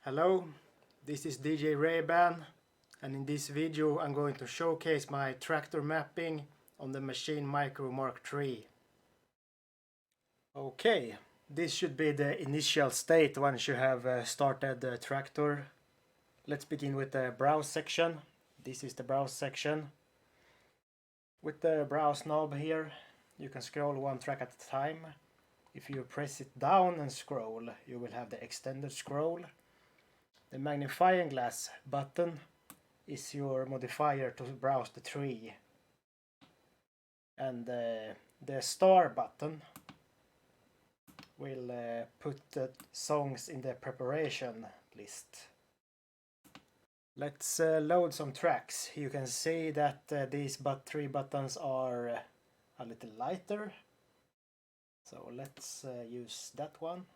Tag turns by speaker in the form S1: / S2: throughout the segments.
S1: Hello, this is DJ Ray-Ban, and in this video I'm going to showcase my Traktor mapping on the Maschine Mikro MK3. Okay, this should be the initial state once you have started the Traktor. Let's begin with the browse section. This is the browse section. With the browse knob here, you can scroll one track at a time. If you press it down and scroll, you will have the extended scroll. The magnifying glass button is your modifier to browse the tree. And the star button will put the songs in the preparation list. Let's load some tracks. You can see that these three buttons are a little lighter. So let's use that one,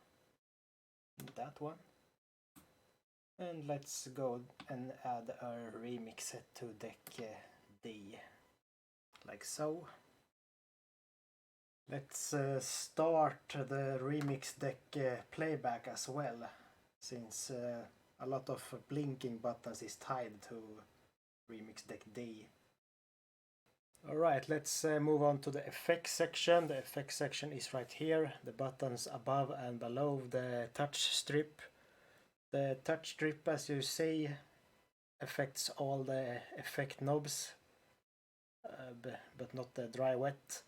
S1: and let's go and add a remix to deck D, like so. Let's start the remix deck playback as well, since a lot of blinking buttons is tied to remix deck D. Alright, let's move on to the effects section. The effects section is right here, the buttons above and below the touch strip. The touch strip, as you see, affects all the effect knobs, but not the dry wet.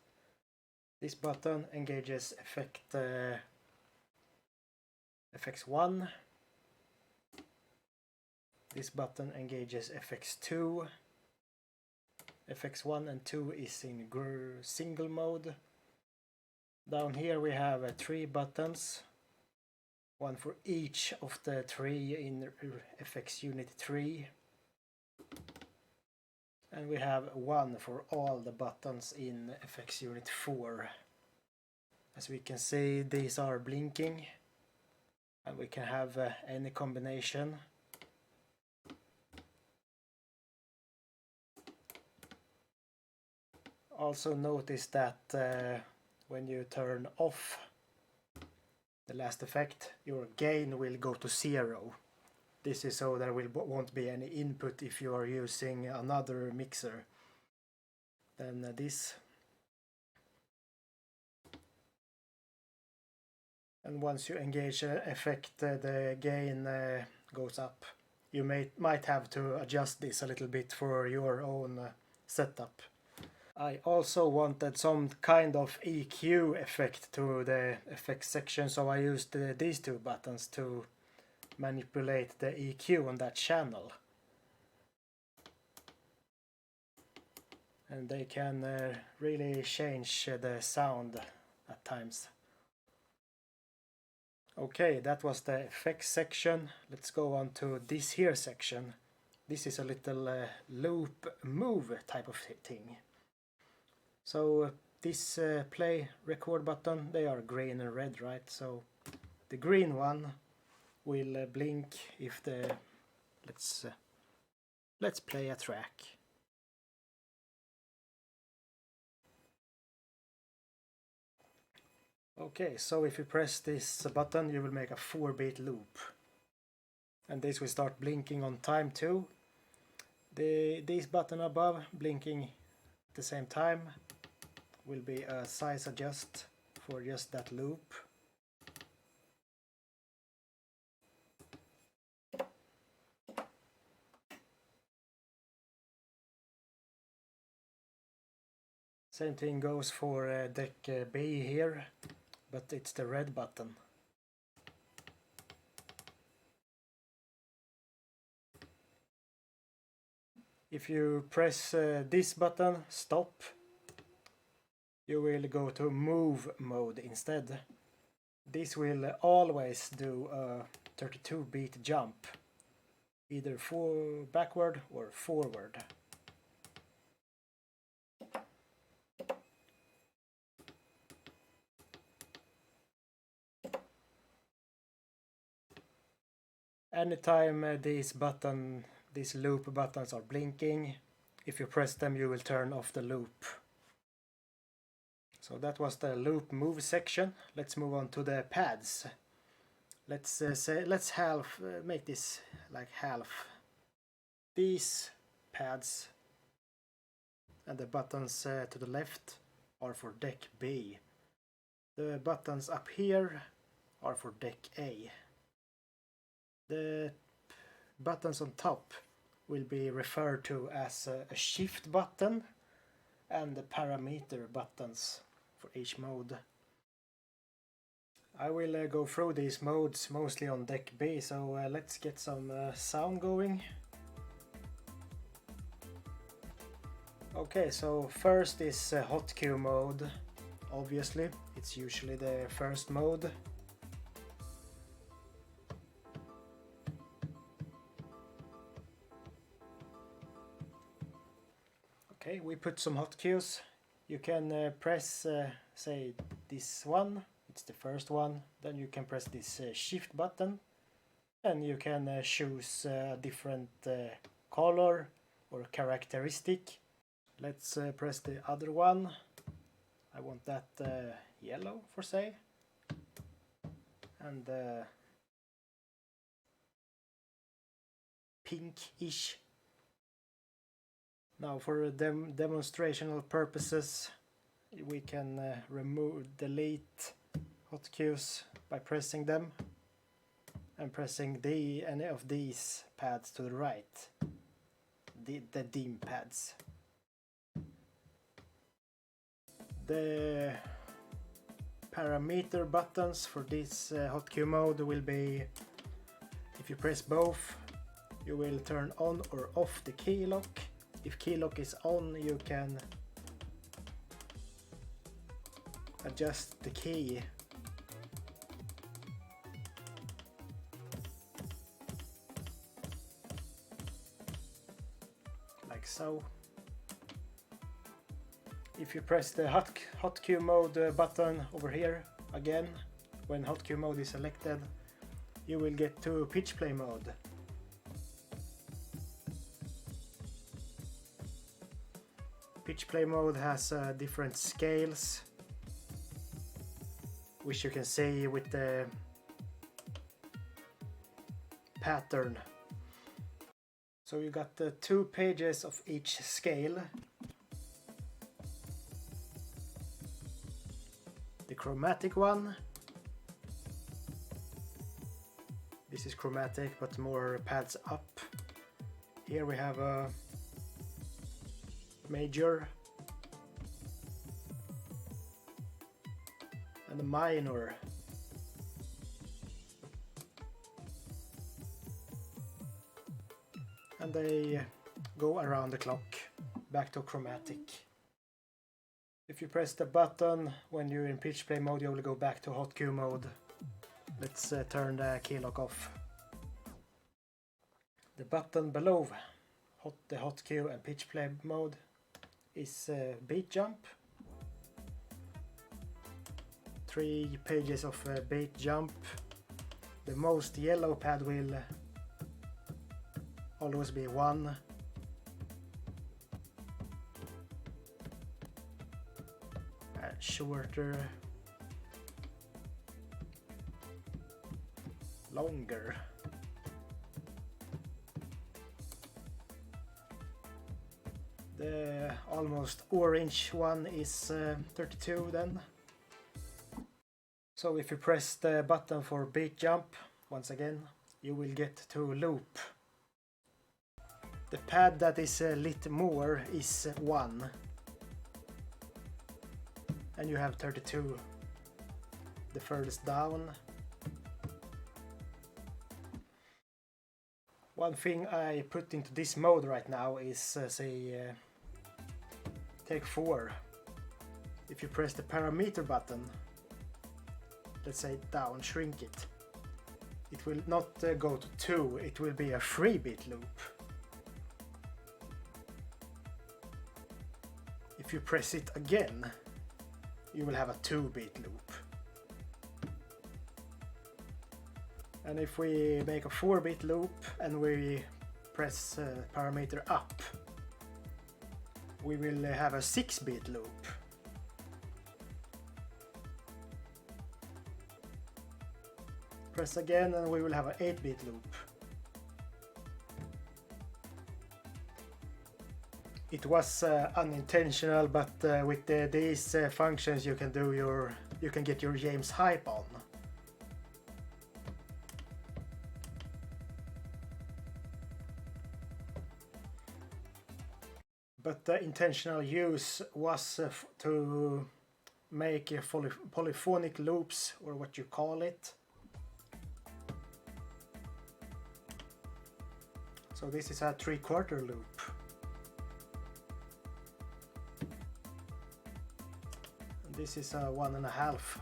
S1: This button engages effects 1. This button engages effects 2. Effects 1 and 2 is in single mode. Down here we have 3 buttons, one for each of the 3 in effects unit 3. And we have 1 for all the buttons in effects unit 4. As we can see, these are blinking, and we can have any combination. Also notice that when you turn off the last effect, your gain will go to 0. This is so there won't be any input if you are using another mixer than this. And once you engage an effect, the gain goes up. You might have to adjust this a little bit for your own setup. I also wanted some kind of EQ effect to the effects section, so I used these 2 buttons to manipulate the EQ on that channel. And they can really change the sound at times. Okay, that was the effects section. Let's go on to this here section. This is a little loop move type of thing. So this play record button, they are green and red, right? So the green one will blink if the let's play a track. Okay, so if you press this button, you will make a 4-beat loop, and this will start blinking on time too. This button above blinking at the same time will be a size adjust for just that loop. Same thing goes for deck B here, but it's the red button. If you press this button, stop, you will go to move mode instead. This will always do a 32-beat jump, either backward or forward. Anytime these loop buttons are blinking, if you press them you will turn off the loop. So that was the loop move section. Let's move on to the pads. let's make this like half. These pads and the buttons to the left are for deck B. The buttons up here are for deck A. The buttons on top will be referred to as a shift button and the parameter buttons for each mode. I will go through these modes mostly on deck B, so let's get some sound going. Okay, so first is Hotkey Mode. Obviously, it's usually the first mode. Okay, we put some hotkeys. You can press, say, this one. It's the first one. Then you can press this shift button, and you can choose a different color or characteristic. Let's press the other one. I want that yellow, for say, and pinkish. Now, for demonstrational purposes, we can delete hotkeys by pressing them and pressing any of these pads to the right, the dim pads. The parameter buttons for this Hotkey mode will be, if you press both, you will turn on or off the key lock. If key lock is on, you can adjust the key. Like so. If you press the Hotkey Mode button over here again, when Hotkey Mode is selected, you will get to pitch play mode. Pitch play mode has different scales, which you can see with the pattern. So you got the 2 pages of each scale. The chromatic one. This is chromatic but more pads up. Here we have a major and a minor. And they go around the clock, back to chromatic. If you press the button when you're in pitch play mode, you will go back to Hotkey mode. Let's turn the key lock off. The button below the Hotkey and pitch play mode is beat jump. 3 pages of beat jump. The most yellow pad will always be 1. Shorter, longer. The almost orange one is 32 then. So if you press the button for beat jump, once again, you will get to loop. The pad that is lit more is 1. And you have 32 the furthest down. One thing I put into this mode right now is say take 4. If you press the parameter button, let's say down, shrink it, it will not go to 2, it will be a 3-bit loop. If you press it again, you will have a 2-bit loop. And if we make a 4-bit loop and we press parameter up, we will have a 6-bit loop. Press again and we will have an 8-bit loop. It was unintentional, but with these functions you can get your game's hype on. But the intentional use was to make polyphonic loops, or what you call it. So this is a 3/4 loop. And this is a 1.5.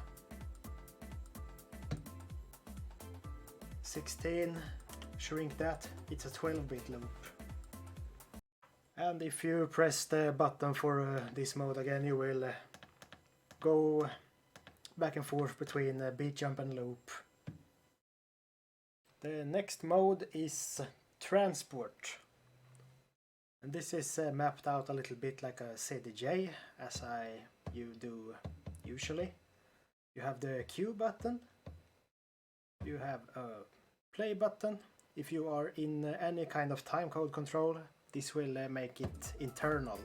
S1: 16, shrink that, it's a 12-bit loop. And if you press the button for this mode again, you will go back and forth between beat jump and loop. The next mode is transport. And this is mapped out a little bit like a CDJ, as you do usually. You have the Q button, you have a play button. If you are in any kind of timecode control, this will make it internal.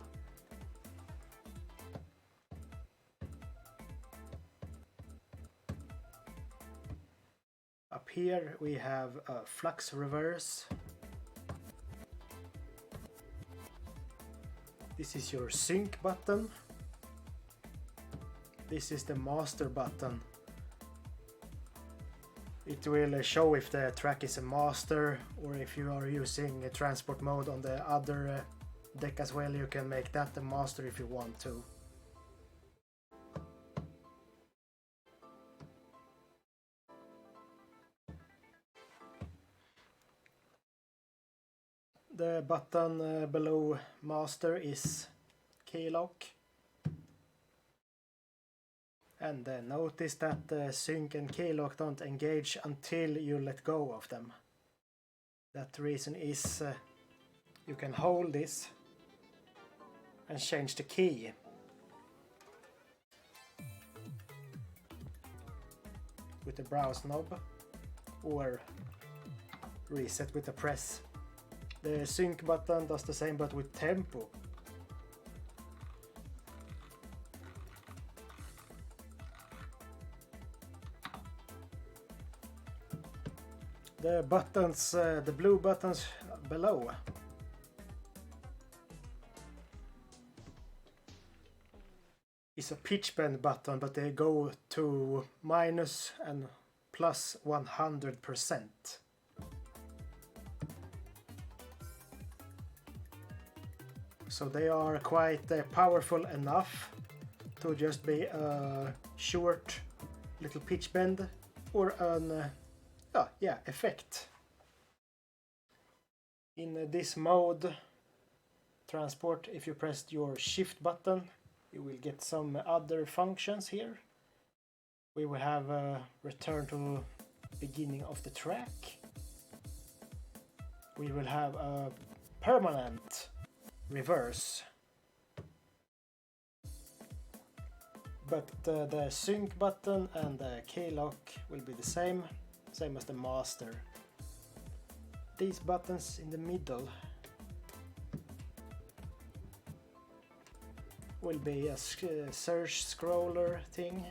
S1: Up here we have a flux reverse. This is your sync button. This is the master button. It will show if the track is a master, or if you are using a transport mode on the other deck as well, you can make that the master if you want to. The button below master is keylock. And notice that sync and keylock don't engage until you let go of them. That reason is you can hold this and change the key. With the browse knob, or reset with the press. The sync button does the same, but with tempo. The buttons, the blue buttons below, is a pitch bend button, but they go to minus and plus 100%. So they are quite powerful enough to just be a short little pitch bend or an effect. In this mode, transport, if you press your shift button, you will get some other functions here. We will have a return to beginning of the track. We will have a permanent reverse. But the sync button and the keylock will be the same as the master. These buttons in the middle will be a search scroller thing.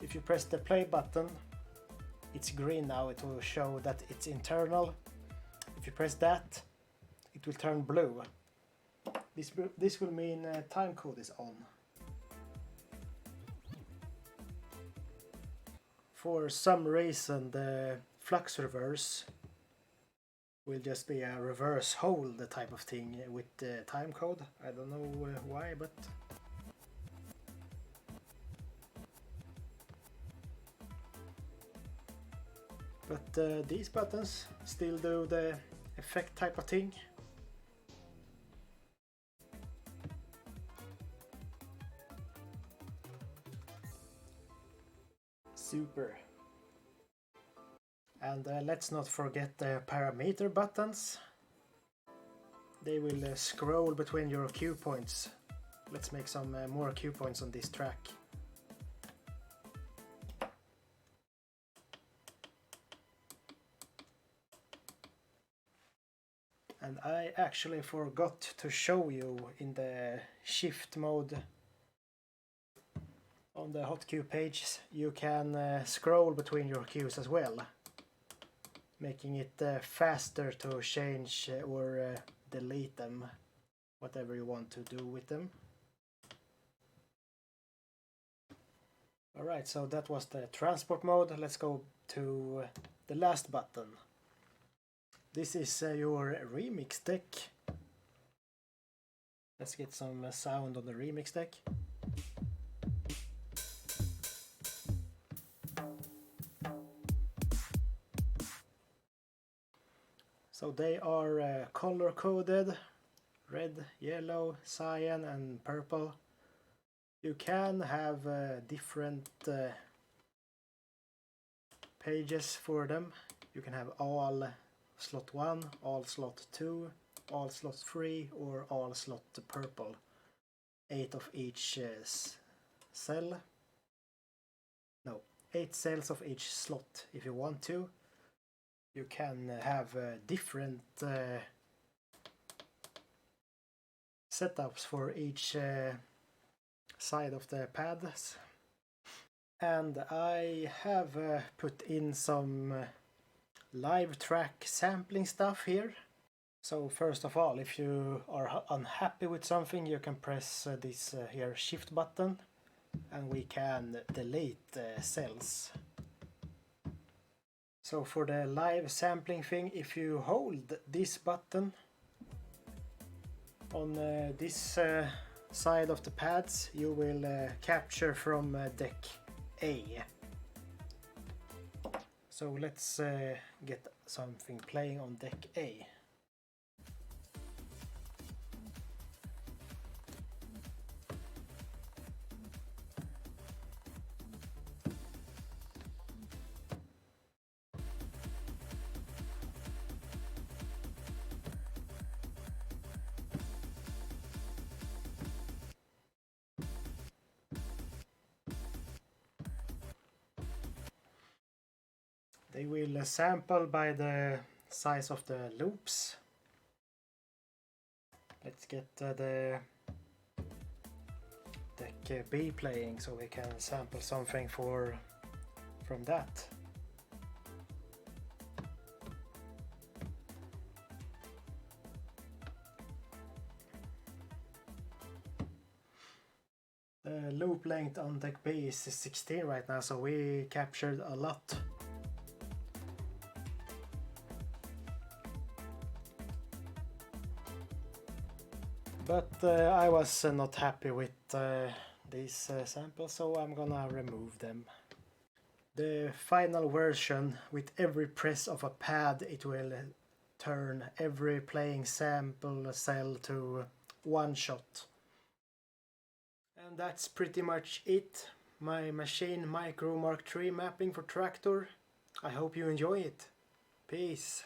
S1: If you press the play button, it's green now, it will show that it's internal. If you press that, it will turn blue. This will mean timecode is on. For some reason the flux reverse will just be a reverse hold type of thing with the timecode. I don't know why, but these buttons still do the effect type of thing. Super. And let's not forget the parameter buttons. They will scroll between your cue points. Let's make some more cue points on this track. And I actually forgot to show you in the shift mode on the Hotkey page you can scroll between your cues as well, making it faster to change or delete them, whatever you want to do with them. Alright, so that was the transport mode. Let's go to the last button. This is your remix deck. Let's get some sound on the remix deck. So they are color coded: red, yellow, cyan and purple. You can have different pages for them. You can have all slot 1, all slot 2, all slot 3 or all slot purple. 8 of each cell. No, 8 cells of each slot if you want to. You can have different setups for each side of the pads. And I have put in some live track sampling stuff here. So first of all, if you are unhappy with something, you can press this here shift button and we can delete cells. So for the live sampling thing, if you hold this button on this side of the pads, you will capture from deck A. So let's get something playing on deck A. They will sample by the size of the loops. Let's get the deck B playing so we can sample something from that. The loop length on deck B is 16 right now, so we captured a lot. But I was not happy with these samples, so I'm gonna remove them. The final version, with every press of a pad, it will turn every playing sample cell to one shot. And that's pretty much it. My Maschine Mikro MK3 mapping for Traktor. I hope you enjoy it. Peace.